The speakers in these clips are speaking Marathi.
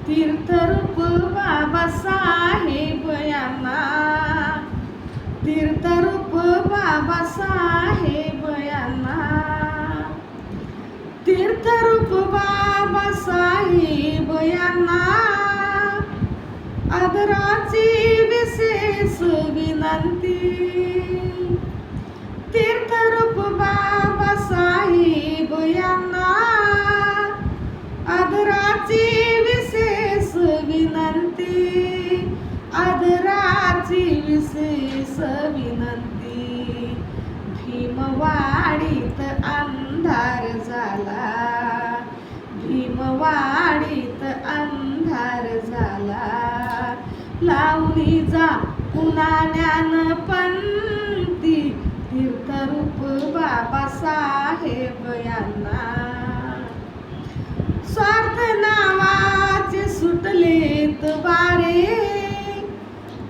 तीर्थरूप बाबासाहेब यांना, तीर्थरूप बाबासाहेब यांना, तीर्थरूप बाबासाहेब यांना आदराची विशेष विनंती। तीर्थरूप बाबासाहेब यांना आदराची विशेष विनंती, आदराची विशेष विनंती। भीमवाडीत अंधार झाला, भीमवाडीत अंधार झाला, लावणी जा उन्हाण्यानं पंती। तीर्थरूप बाबासाहेब यांना स्वार्थ नावाचे सुटलेत वारे,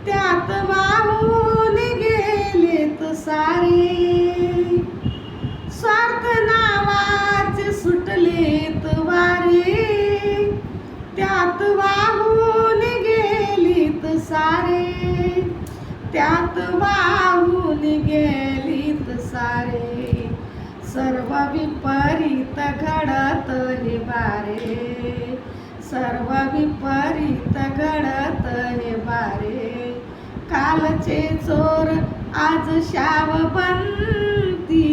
त्यात वाहून गेलेत सारे। स्वार्थ नावाचे सुटलेत वारे, त्यात वाहून गेलीत सारे, त्यात वाहून गेलीत सारे। सर्व विपरीत घडत हे बारे, सर्व विपरीत घडत हे बारे। कालचे चोर आज शावबंती।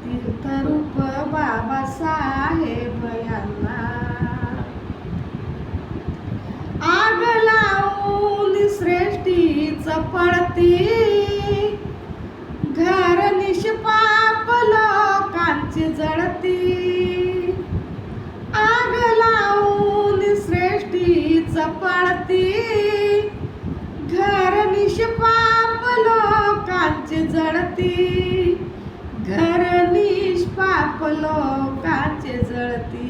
तीर्थरूप बाबासाहेब यांना आग लावून श्रेष्ठीच पळती, घर निष्पाप लोकांची जळती। आग लावून श्रेष्ठीच पळती, घर निष्पाप लोकांची जळती, घर निष्पाप लोकांची जळती।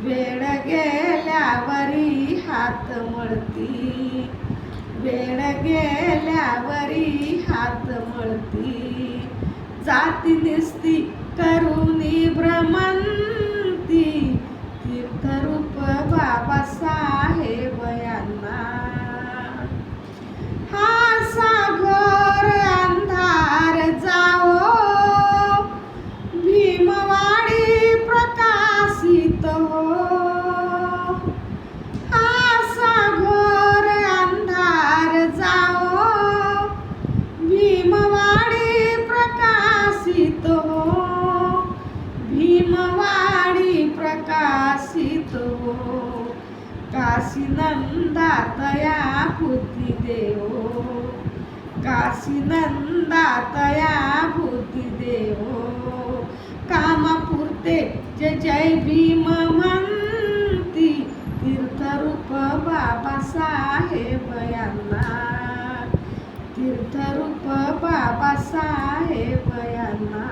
वेळ गेल्यावरी हात मळती, वेळ गेल्यावरी हात मळती। जाती निस्ती करुणी भ्रमंती। तीर्थरूप बाबासाहेब यांना हा सागर अंधार जाओ, भीमवाडी प्रकाशित हो। हा सागर अंधार जाओ, भीमवाडी प्रकाशित हो, भीमवाडी प्रकाशित हो। काशी नंदातया बुद्धी देवो, काशी नंदातया बुद्धी देवो। कामापुरते जय जय भीम म्हणती। तीर्थरूप बाबासाहेब यांना, तीर्थरूप बाबासाहेब यांना।